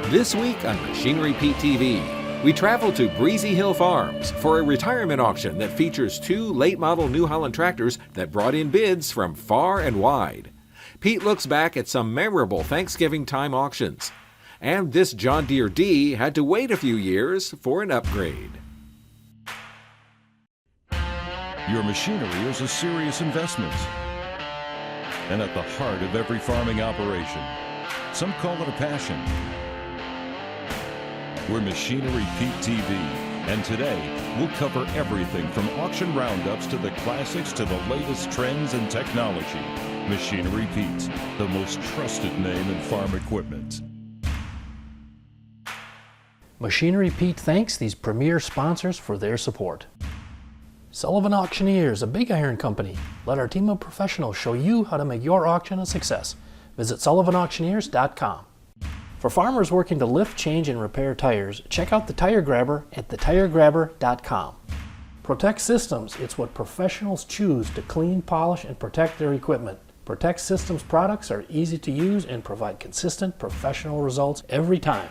This week on Machinery Pete TV, we travel to Breezy Hill Farms for a retirement auction that features two late-model New Holland tractors that brought in bids from far and wide. Pete looks back at some memorable Thanksgiving time auctions. And this John Deere D had to wait a few years for an upgrade. Your machinery is a serious investment and at the heart of every farming operation. Some call it a passion. We're Machinery Pete TV, and today we'll cover everything from auction roundups to the classics to the latest trends and technology. Machinery Pete, the most trusted name in farm equipment. Machinery Pete thanks these premier sponsors for their support. Sullivan Auctioneers, a big iron company. Let our team of professionals show you how to make your auction a success. Visit sullivanauctioneers.com. For farmers working to lift, change, and repair tires, check out the Tire Grabber at thetiregrabber.com. Protect Systems, it's what professionals choose to clean, polish, and protect their equipment. Protect Systems products are easy to use and provide consistent professional results every time.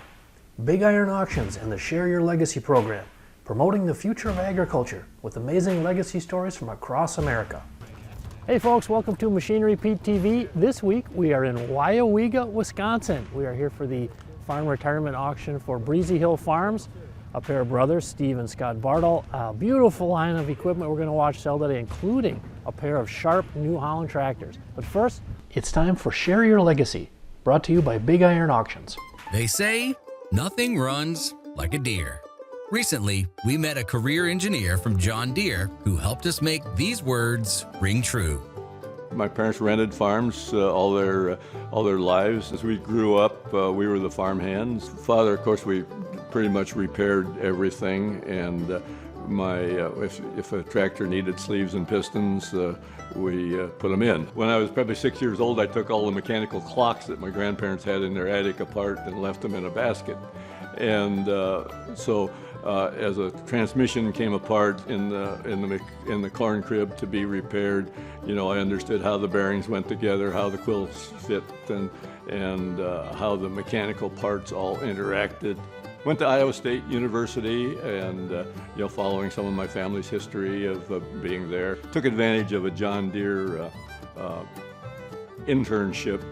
Big Iron Auctions and the Share Your Legacy program, promoting the future of agriculture with amazing legacy stories from across America. Hey folks, welcome to Machinery Pete TV. This week we are in Weyauwega, Wisconsin. We are here for the farm retirement auction for Breezy Hill Farms. A pair of brothers, Steve and Scott Bartle. A beautiful line of equipment we're going to watch sell today, including a pair of sharp New Holland tractors. But first, it's time for Share Your Legacy, brought to you by Big Iron Auctions. They say nothing runs like a deer. Recently, we met a career engineer from John Deere who helped us make these words ring true. My parents rented farms all their lives. As we grew up, we were the farm hands. Father, of course, we pretty much repaired everything, and if a tractor needed sleeves and pistons, we put them in. When I was probably 6 years old, I took all the mechanical clocks that my grandparents had in their attic apart and left them in a basket. And as a transmission came apart in the corn crib to be repaired, I understood how the bearings went together, how the quills fit, and how the mechanical parts all interacted. Went to Iowa State University, and following some of my family's history of being there, took advantage of a John Deere internship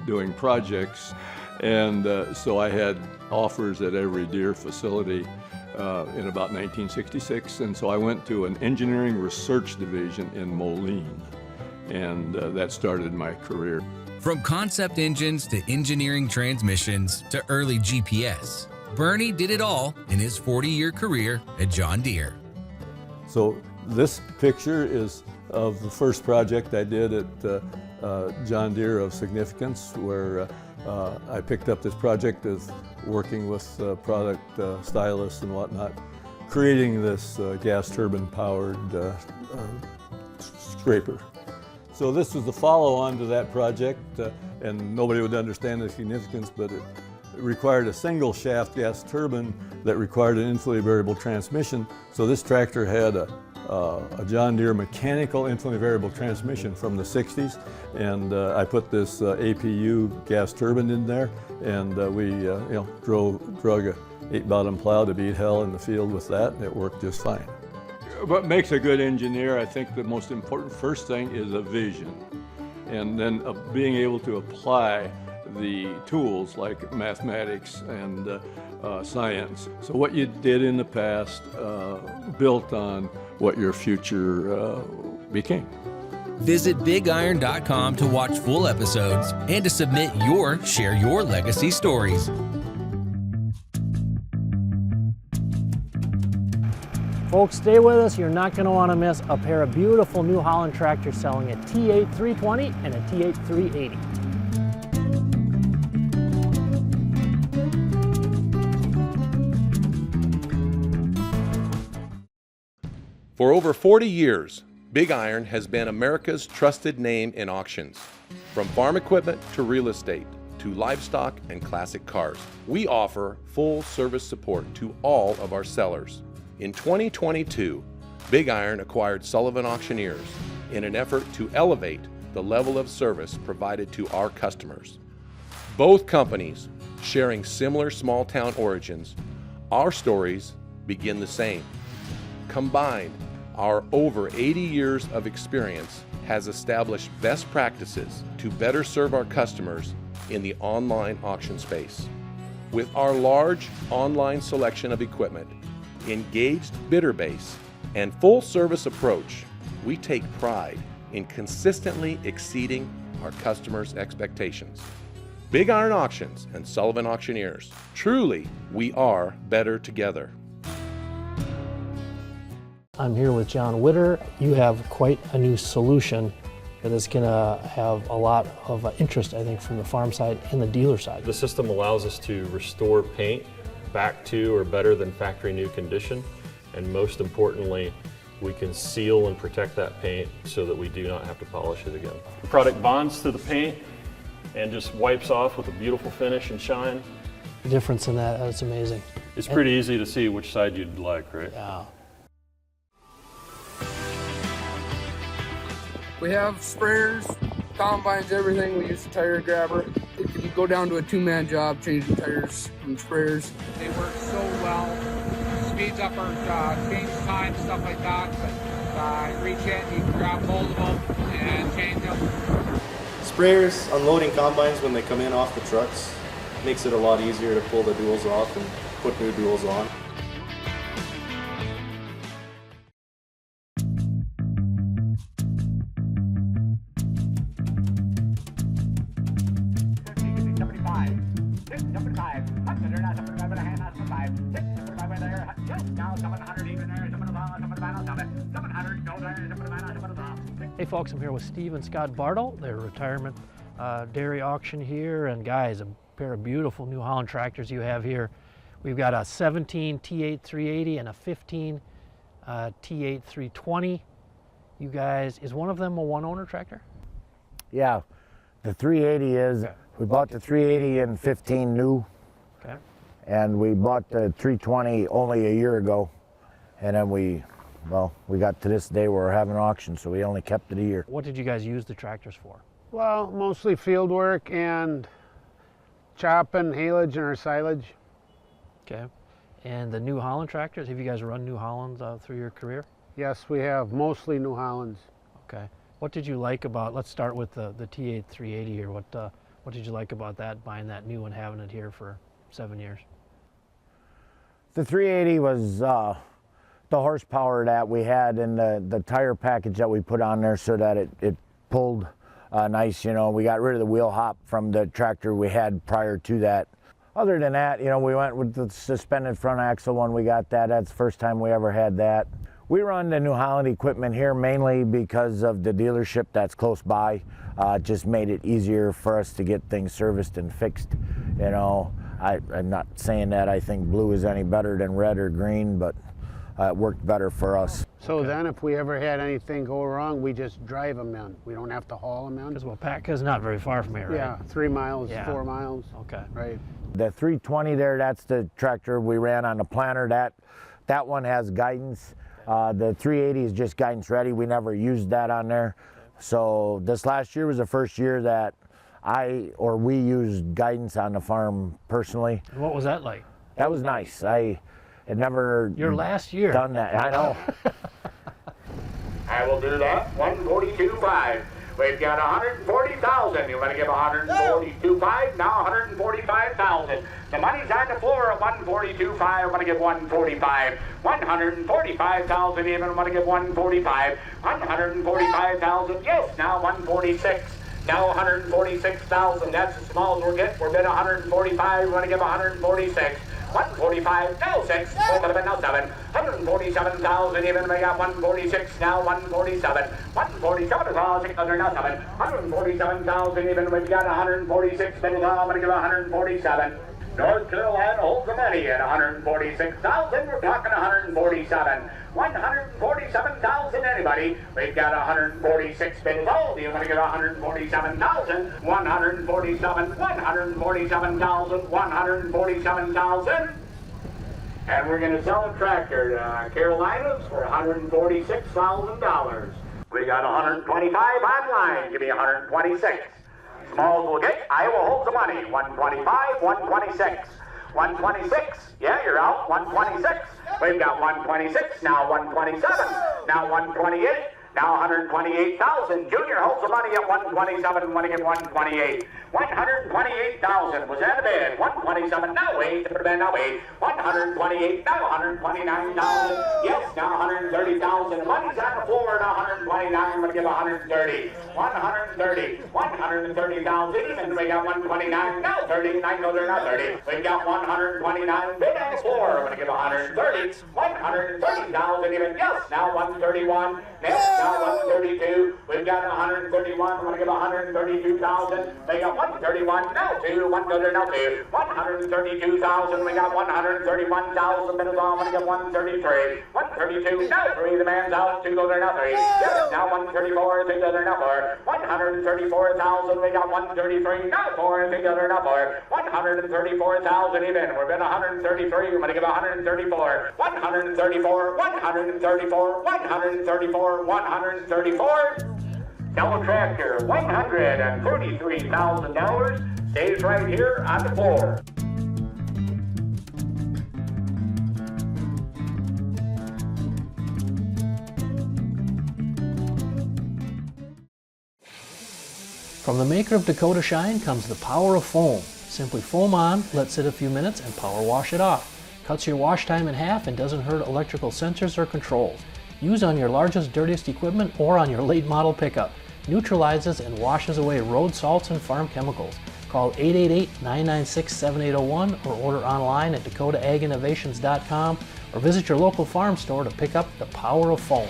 doing projects. And so I had offers at every Deere facility in about 1966, and so I went to an engineering research division in Moline, and that started my career. From concept engines to engineering transmissions to early GPS, Bernie did it all in his 40-year career at John Deere. So this picture is of the first project I did at John Deere of significance, where I picked up this project as working with product stylists and whatnot, creating this gas turbine powered scraper. So this was the follow-on to that project, and nobody would understand the significance, but it required a single shaft gas turbine that required an infinitely variable transmission. So this tractor had a John Deere mechanical infinitely variable transmission from the 60s, and I put this APU gas turbine in there, and we drug a 8-bottom plow to beat hell in the field with that, and it worked just fine. What makes a good engineer, I think the most important first thing is a vision, and then being able to apply the tools like mathematics and science. So what you did in the past built on what your future became. Visit BigIron.com to watch full episodes and to submit your Share Your Legacy stories. Folks, stay with us. You're not going to want to miss a pair of beautiful New Holland tractors selling a T8 320 and a T8 380. For over 40 years, Big Iron has been America's trusted name in auctions. From farm equipment to real estate, to livestock and classic cars, we offer full service support to all of our sellers. In 2022, Big Iron acquired Sullivan Auctioneers in an effort to elevate the level of service provided to our customers. Both companies Sharing similar small town origins, our stories begin the same. Combined, our over 80 years of experience has established best practices to better serve our customers in the online auction space. With our large online selection of equipment, engaged bidder base, and full service approach, we take pride in consistently exceeding our customers' expectations. Big Iron Auctions and Sullivan Auctioneers, truly, we are better together. I'm here with John Witter. You have quite a new solution that is going to have a lot of interest, I think, from the farm side and the dealer side. The system allows us to restore paint back to or better than factory new condition, and most importantly, we can seal and protect that paint so that we do not have to polish it again. The product bonds to the paint and just wipes off with a beautiful finish and shine. The difference in that's amazing. It's pretty easy to see which side you'd like, right? Yeah. We have sprayers, combines, everything. We use the tire grabber. It can go down to a two-man job changing tires and sprayers. They work so well. Speeds up our change time, stuff like that. But reach in, you can grab hold of them and change them. Sprayers, unloading combines when they come in off the trucks, makes it a lot easier to pull the duals off and put new duals on. Hey folks, I'm here with Steve and Scott Bartle. They're a retirement dairy auction here, and guys, a pair of beautiful New Holland tractors you have here. We've got a 17 T8 380 and a 15 T8 320. You guys, is one of them a one-owner tractor? Yeah, the 380 is. Okay. We bought the 380 in 15 new, Okay. and we bought the 320 only a year ago, and then we got to this day where we're having an auction, so we only kept it a year. What did you guys use the tractors for? Well, mostly field work and chopping, haylage, and our silage. Okay. And the New Holland tractors, have you guys run New Hollands through your career? Yes, we have mostly New Hollands. Okay. What did you like about, let's start with the T8 380 here. What did you like about that, buying that new and having it here for 7 years? The 380 was the horsepower that we had and the tire package that we put on there so that it pulled nice. You know, we got rid of the wheel hop from the tractor we had prior to that. Other than that, you know, we went with the suspended front axle when we got that. That's the first time we ever had that. We run the New Holland equipment here mainly because of the dealership that's close by. It just made it easier for us to get things serviced and fixed. You know, I'm not saying that I think blue is any better than red or green, but it worked better for us. So then if we ever had anything go wrong, we just drive them in. We don't have to haul them in. Because Wapaka's not very far from here, right? Yeah, 3 miles, Yeah. 4 miles. Okay. Right. The 320 there, that's the tractor we ran on the planter. That one has guidance. The 380 is just guidance ready. We never used that on there. So this last year was the first year that we used guidance on the farm personally. And what was that like? That was nice. I had never Your last year. done that. I know. I will do that. 142.5. We've got 140,000. You want to give 142.5? Now 145,000. The money's on the floor at 142.5. I want to give 145. 145,000 even. I want to give 145. 145,000. Yes. Now 146. Now 146,000. That's as small as we'll get. We're bid 145. We want to give 146. 145, now 6, both of them now 7, 147,000 even, we got 146, now 147, 147,000, now 7, 147,000 even, we've got 146, middle down, I'm going to give 147. North Carolina holds the money at 146,000, we're talking 147. 147,000 anybody. We've got 146 bid all. Do you want to give 147,000? 147, 147,000, 147,000. And we're going to sell a tractor to Carolinas for $146,000. We got 125 online. Give me 126. Smalls will get Iowa holds the money. 125, 126. 126. Yeah, you're out. 126. We've got 126. Now 127. Now 128. Now 128,000. Junior holds the money at 127. Want to get 128. 128,000 was at the bid. 127. Now wait. Now wait. 128. Now 129,000. Yes. Now 130,000. Money's on the floor. Now 129. I'm going to give 130. 130. 130,000. Even we got 129. Now 30. I know they're not 30. We got 129. Bid on the floor. I'm going to give 130. 130,000 even. Yes. Now 131. Next. Now 132. We've got 131. I'm going to give 132,000. They got 131. Now 2. 130. Now 2. 132,000. We got 131,000. Minutes on. I'm going to give 133. 132. Now 3. The man's out. 2 go there. Now 3. Yes. Now 134. 3 go there. Now 4. 134,000. We got 133. Now 4. 3 go there. Now 4. 134,000 even. We're been 133. I'm going to give 134. 134. 134. 134. 134. Yellow tractor, $133,000, stays right here on the floor. From the maker of Dakota Shine comes the power of foam. Simply foam on, let sit a few minutes, and power wash it off. Cuts your wash time in half and doesn't hurt electrical sensors or controls. Use on your largest, dirtiest equipment or on your late model pickup. Neutralizes and washes away road salts and farm chemicals. Call 888-996-7801 or order online at DakotaAgInnovations.com or visit your local farm store to pick up the power of foam.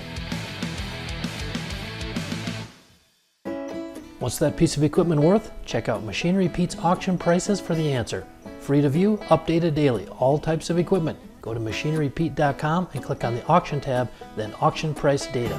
What's that piece of equipment worth? Check out Machinery Pete's auction prices for the answer. Free to view, updated daily, all types of equipment. Go to machinerypete.com and click on the auction tab, then auction price data.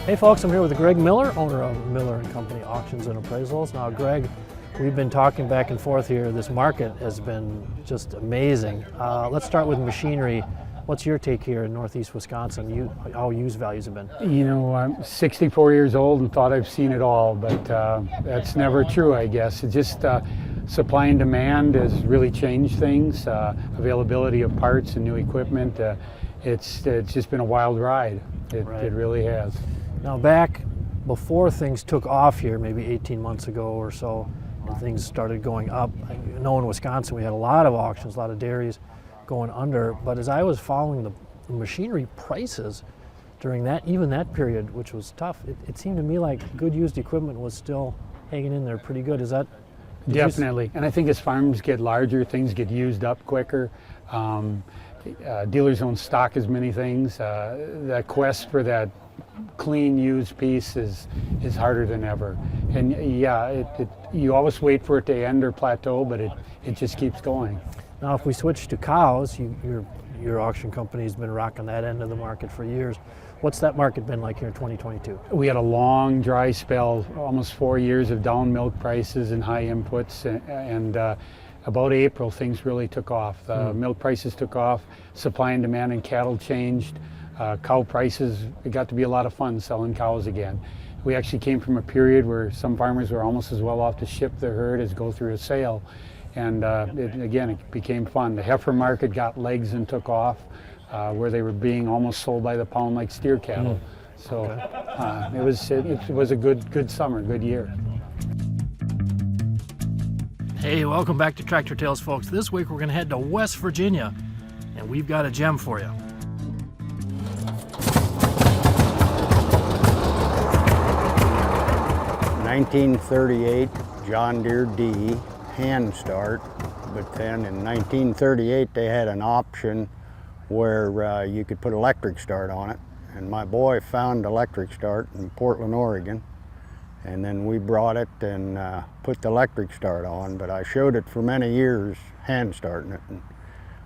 Hey folks, I'm here with Greg Miller, owner of Miller & Company Auctions and Appraisals. Now Greg, we've been talking back and forth here. This market has been just amazing. Let's start with machinery. What's your take here in Northeast Wisconsin? How used values have been? You know, I'm 64 years old and thought I've seen it all, but that's never true, I guess. It's just supply and demand has really changed things. Availability of parts and new equipment. It's just been a wild ride. It really has. Now back before things took off here, maybe 18 months ago or so, and things started going up. I know in Wisconsin we had a lot of auctions, a lot of dairies going under, but as I was following the machinery prices during even that period, which was tough, it seemed to me like good used equipment was still hanging in there pretty good. Is that? Definitely, and I think as farms get larger, things get used up quicker. Dealers don't stock as many things. That quest for that clean used piece is harder than ever. And yeah, you always wait for it to end or plateau, but it just keeps going. Now if we switch to cows, your auction company's been rocking that end of the market for years. What's that market been like here in 2022? We had a long dry spell, almost 4 years of down milk prices and high inputs, and about April things really took off. Milk prices took off, supply and demand in cattle changed. Cow prices, it got to be a lot of fun selling cows again. We actually came from a period where some farmers were almost as well off to ship their herd as go through a sale. And it became fun. The heifer market got legs and took off, where they were being almost sold by the pound like steer cattle. So it was a good summer, good year. Hey, welcome back to Tractor Tales, folks. This week we're going to head to West Virginia, and we've got a gem for you. ...1938 John Deere D hand start, but then in 1938 they had an option where you could put electric start on it, and my boy found electric start in Portland, Oregon, And then we brought it and put the electric start on, but I showed it for many years hand starting it, and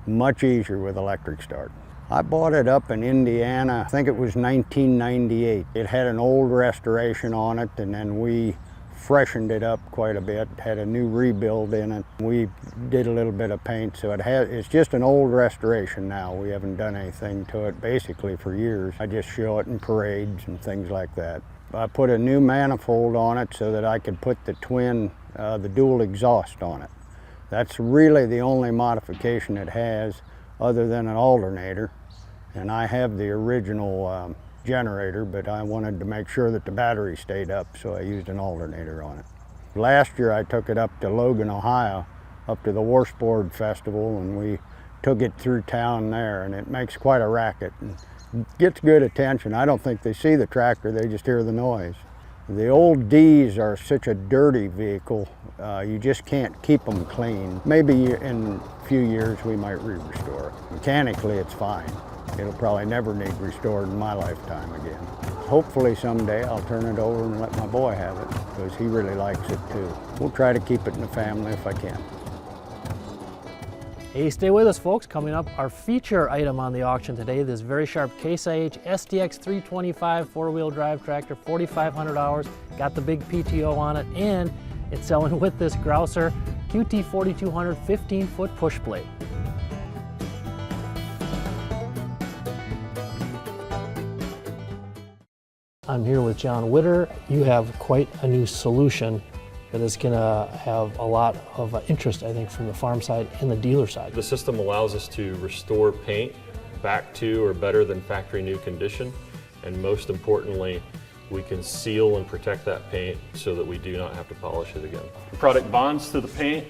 much easier with electric start. I bought it up in Indiana, I think it was 1998. It had an old restoration on it, and then we freshened it up quite a bit, had a new rebuild in it. We did a little bit of paint, so it's just an old restoration now. We haven't done anything to it basically for years. I just show it in parades and things like that. I put a new manifold on it so that I could put the the dual exhaust on it. That's really the only modification it has other than an alternator. And I have the original generator, but I wanted to make sure that the battery stayed up, so I used an alternator on it. Last year I took it up to Logan, Ohio, up to the Washboard Festival, and we took it through town there, and it makes quite a racket and gets good attention. I don't think they see the tractor, they just hear the noise. The old D's are such a dirty vehicle, you just can't keep them clean. Maybe in a few years we might re-restore it. Mechanically it's fine. It'll probably never need restored in my lifetime again. Hopefully someday I'll turn it over and let my boy have it, because he really likes it too. We'll try to keep it in the family if I can. Hey, stay with us folks. Coming up, our feature item on the auction today, this very sharp Case IH STX 325 four-wheel drive tractor, 4,500 hours, got the big PTO on it, and it's selling with this Grouser QT 4200 15-foot push blade. I'm here with John Witter. You have quite a new solution that is going to have a lot of interest, I think, from the farm side and the dealer side. The system allows us to restore paint back to or better than factory new condition, and most importantly, we can seal and protect that paint so that we do not have to polish it again. The product bonds to the paint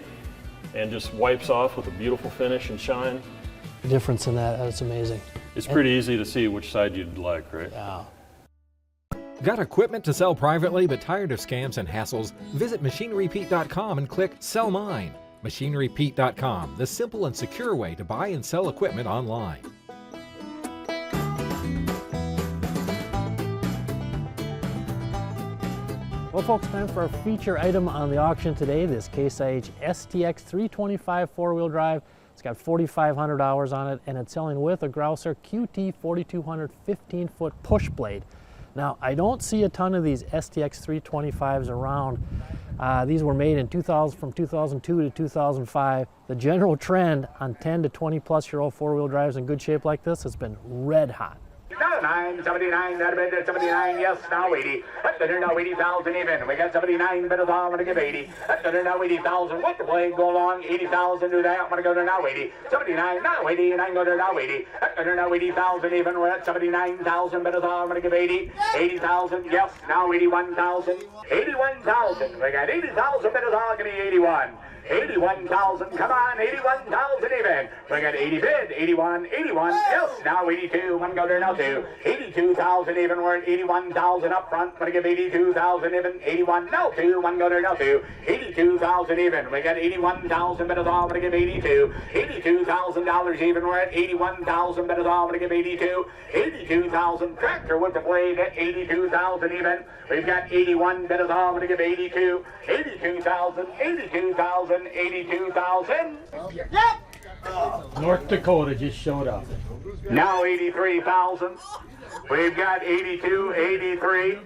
and just wipes off with a beautiful finish and shine. The difference in that's amazing. It's pretty easy to see which side you'd like, right? Yeah. Got equipment to sell privately but tired of scams and hassles? Visit MachineryPete.com and click Sell Mine. MachineryPete.com, the simple and secure way to buy and sell equipment online. Well folks, time for our feature item on the auction today, this Case IH STX 325 four-wheel drive. It's got 4,500 hours on it, and it's selling with a Grouser QT 4200 15-foot push blade. Now, I don't see a ton of these STX 325s around. These were made in from 2002 to 2005. The general trend on 10 to 20 plus year old four-wheel drives in good shape like this has been red hot. 79, that'd have been 79, yes, now 80. Now 80,000 even. We got 79, but it's all, I'm going to give 80. Now 80,000, let the blade go along. 80,000, do that, I'm going to go to now 80. 79, now 80, and I can go to now 80. Now 80,000 even, we're at 79,000, but it's all, I'm going to give 80. 80,000, yes, now 81,000. 81,000, we got 80,000, but it's all going to be 81. 81,000, come on, 81,000 even. We got 80 bid, 81, yes, now 82, one go there now 2. 82,000 even, we're at 81,000 up front, gonna give 82,000 even, 81, now 2, one go there now 2. 82,000 even, we got 81,000, but it's all gonna give 82. $82,000 even, we're at 81,000, but it's all gonna give 82. 82,000, tractor with the blade at 82,000 even. We've got 81, but it's all gonna give 82. 82,000, 82,000. 82,000. Yep. North Dakota just showed up. Now 83,000. We've got 82, 83.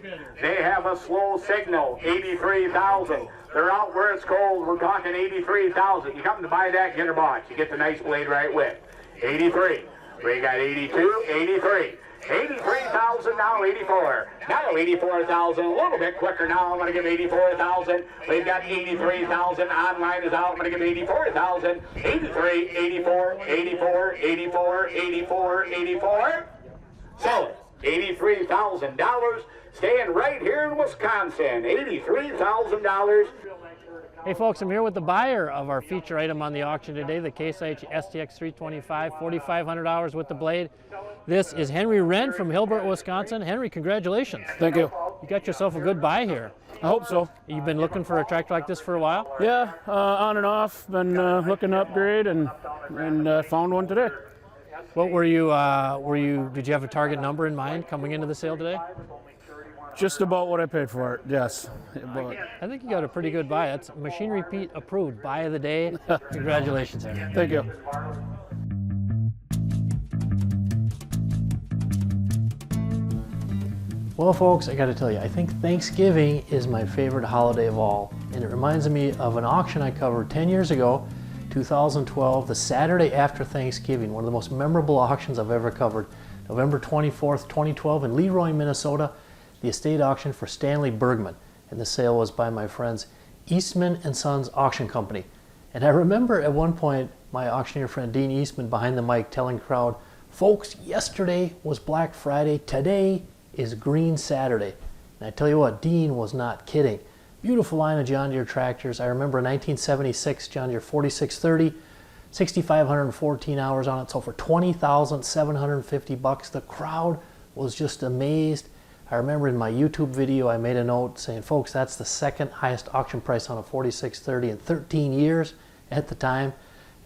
They have a slow signal. 83,000. They're out where it's cold. We're talking 83,000. You come to buy that, get a box. You get the nice blade right with. 83. We got 82, 83. 83,000, now 84. Now 84,000, a little bit quicker now. I'm going to give 84,000. We've got 83,000. Online is out. I'm going to give 84,000. 83, 84, 84, 84, 84, 84. So, $83,000. Staying right here in Wisconsin. $83,000. Hey folks, I'm here with the buyer of our feature item on the auction today, the Case IH STX 325, 4,500 hours with the blade. This is Henry Wren from Hilbert, Wisconsin. Henry, congratulations. Thank you. You got yourself a good buy here. I hope so. You've been looking for a tractor like this for a while? Yeah, on and off. Been looking to upgrade and found one today. What did you have a target number in mind coming into the sale today? Just about what I paid for it, yes. But I think you got a pretty good buy. That's Machinery Pete approved. Buy of the day. Congratulations, Aaron. Thank you. Well, folks, I got to tell you, I think Thanksgiving is my favorite holiday of all. And it reminds me of an auction I covered 10 years ago, 2012, the Saturday after Thanksgiving, one of the most memorable auctions I've ever covered. November 24th, 2012 in Leroy, Minnesota, the estate auction for Stanley Bergman. And the sale was by my friends Eastman and Sons Auction Company. And I remember at one point my auctioneer friend Dean Eastman behind the mic telling the crowd, folks, yesterday was Black Friday, today is Green Saturday. And I tell you what, Dean was not kidding. Beautiful line of John Deere tractors. I remember a 1976 John Deere 4630, 6,514 hours on it, so for $20,750. The crowd was just amazed. I remember in my YouTube video I made a note saying, folks, that's the second highest auction price on a 4630 in 13 years at the time.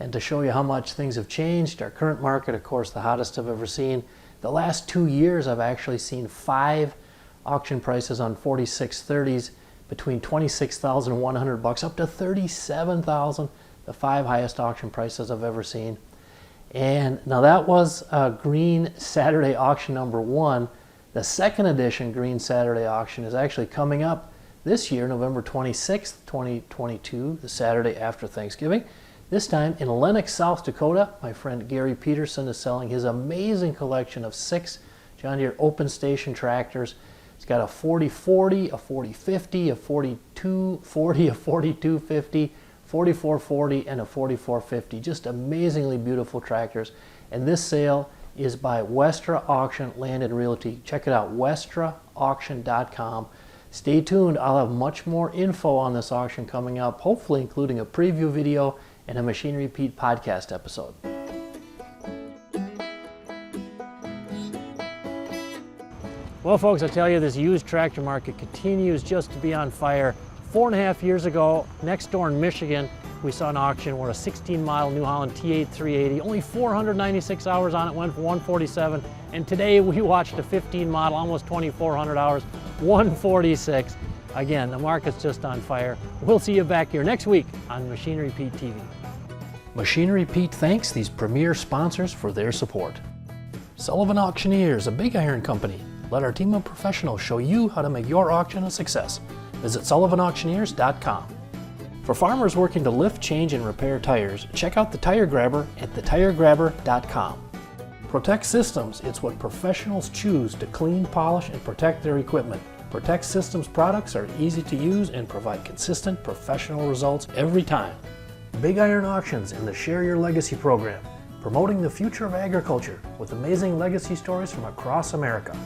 And to show you how much things have changed, our current market, of course, the hottest I've ever seen. The last 2 years I've actually seen 5 auction prices on 4630s between $26,100 up to $37,000, the 5 highest auction prices I've ever seen. And now that was Green Saturday auction number 1. The second edition Green Saturday auction is actually coming up this year, November 26th, 2022, the Saturday after Thanksgiving. This time in Lennox, South Dakota, my friend Gary Peterson is selling his amazing collection of 6 John Deere open station tractors. He's got a 4040, a 4050, a 4240, a 4250, 4440, and a 4450. Just amazingly beautiful tractors. And this sale is by Westra Auction Land and Realty. Check it out, westraauction.com. Stay tuned. I'll have much more info on this auction coming up, hopefully including a preview video and a Machinery Pete podcast episode. Well, folks, I tell you, this used tractor market continues just to be on fire. 4.5 years ago, next door in Michigan, we saw an auction where a 16-mile New Holland T8 380, only 496 hours on it, went for $147. And today we watched a 15-model, almost 2,400 hours, $146. Again, the market's just on fire. We'll see you back here next week on Machinery Pete TV. Machinery Pete thanks these premier sponsors for their support. Sullivan Auctioneers, a big iron company. Let our team of professionals show you how to make your auction a success. Visit sullivanauctioneers.com. For farmers working to lift, change, and repair tires, check out the Tire Grabber at thetiregrabber.com. Protect Systems, it's what professionals choose to clean, polish, and protect their equipment. Protect Systems products are easy to use and provide consistent professional results every time. Big Iron Auctions in the Share Your Legacy program, promoting the future of agriculture with amazing legacy stories from across America.